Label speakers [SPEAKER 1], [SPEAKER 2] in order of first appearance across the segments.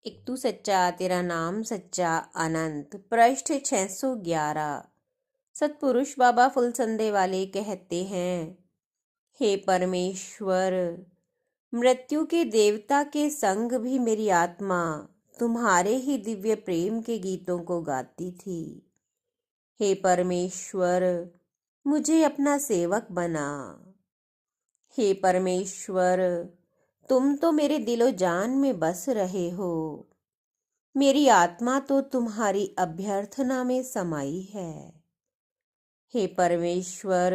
[SPEAKER 1] एक तू सच्चा तेरा नाम सच्चा अनंत। पृष्ठ 611। सतपुरुष बाबा फुलसंदे वाले कहते हैं, हे परमेश्वर, मृत्यु के देवता के संग भी मेरी आत्मा तुम्हारे ही दिव्य प्रेम के गीतों को गाती थी। हे परमेश्वर, मुझे अपना सेवक बना। हे परमेश्वर, तुम तो मेरे दिलो जान में बस रहे हो। मेरी आत्मा तो तुम्हारी अभ्यर्थना में समाई है। हे परमेश्वर,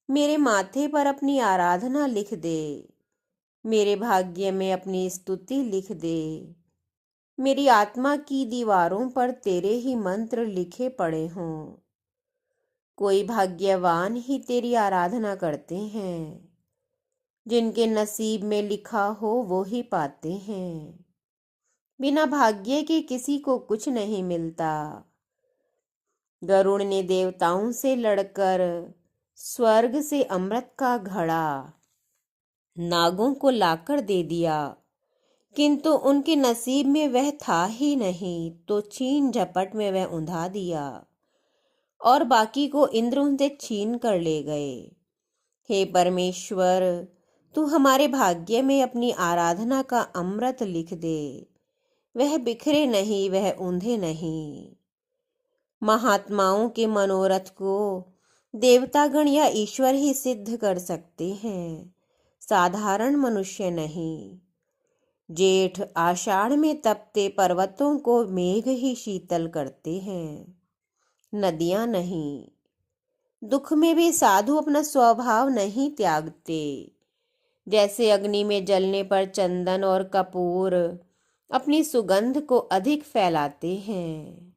[SPEAKER 1] मेरे माथे पर अपनी आराधना लिख दे। मेरे भाग्य में अपनी स्तुति लिख दे। मेरी आत्मा की दीवारों पर तेरे ही मंत्र लिखे पड़े हों। कोई भाग्यवान ही तेरी आराधना करते हैं। जिनके नसीब में लिखा हो वो ही पाते हैं। बिना भाग्य के किसी को कुछ नहीं मिलता। गरुड़ ने देवताओं से लड़कर स्वर्ग से अमृत का घड़ा नागों को लाकर दे दिया, किंतु उनके नसीब में वह था ही नहीं, तो छीन झपट में वह उंधा दिया और बाकी को इंद्र उनसे छीन कर ले गए। हे परमेश्वर, तू हमारे भाग्य में अपनी आराधना का अमृत लिख दे। वह बिखरे नहीं, वह ऊंधे नहीं। महात्माओं के मनोरथ को देवतागण या ईश्वर ही सिद्ध कर सकते हैं, साधारण मनुष्य नहीं। जेठ आषाढ़ में तपते पर्वतों को मेघ ही शीतल करते हैं, नदियां नहीं। दुख में भी साधु अपना स्वभाव नहीं त्यागते। जैसे अग्नि में जलने पर चंदन और कपूर अपनी सुगंध को अधिक फैलाते हैं,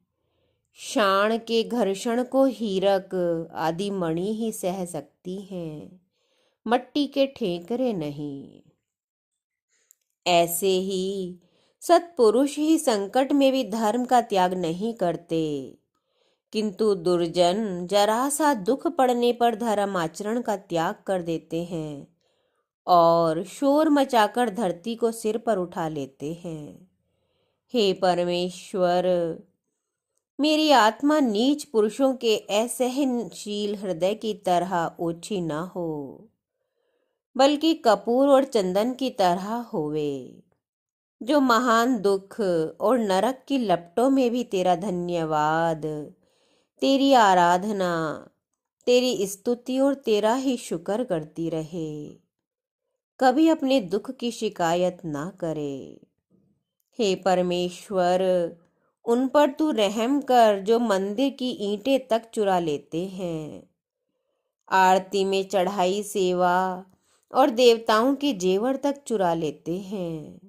[SPEAKER 1] शाण के घर्षण को हीरक आदि मणि ही सह सकती हैं, मट्टी के ठेकरे नहीं। ऐसे ही सत्पुरुष ही संकट में भी धर्म का त्याग नहीं करते, किंतु दुर्जन जरा सा दुख पड़ने पर धर्म आचरण का त्याग कर देते हैं और शोर मचाकर धरती को सिर पर उठा लेते हैं। हे परमेश्वर, मेरी आत्मा नीच पुरुषों के असहनशील हृदय की तरह ओछी न हो, बल्कि कपूर और चंदन की तरह होवे, जो महान दुख और नरक की लपटों में भी तेरा धन्यवाद, तेरी आराधना, तेरी स्तुति और तेरा ही शुक्र करती रहे, कभी अपने दुख की शिकायत ना करे। हे परमेश्वर, उन पर तू रहम कर जो मंदिर की ईंटें तक चुरा लेते हैं, आरती में चढ़ाई सेवा और देवताओं के जेवर तक चुरा लेते हैं,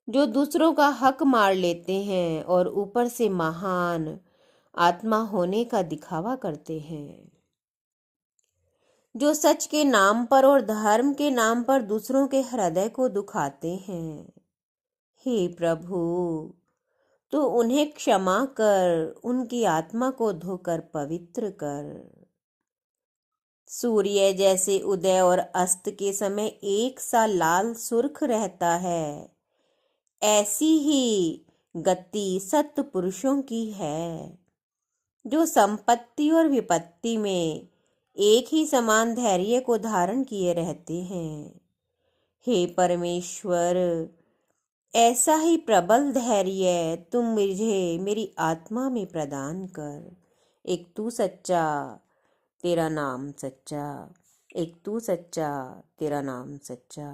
[SPEAKER 1] जो दूसरों का हक मार लेते हैं और ऊपर से महान आत्मा होने का दिखावा करते हैं, जो सच के नाम पर और धर्म के नाम पर दूसरों के हृदय को दुखाते हैं। हे प्रभु, तू उन्हें क्षमा कर, उनकी आत्मा को धोकर पवित्र कर। सूर्य जैसे उदय और अस्त के समय एक सा लाल सुर्ख रहता है, ऐसी ही गति सत्पुरुषों की है, जो संपत्ति और विपत्ति में एक ही समान धैर्य को धारण किए रहते हैं। हे परमेश्वर, ऐसा ही प्रबल धैर्य तुम मुझे मेरी आत्मा में प्रदान कर। एक तू सच्चा तेरा नाम सच्चा, एक तू सच्चा तेरा नाम सच्चा।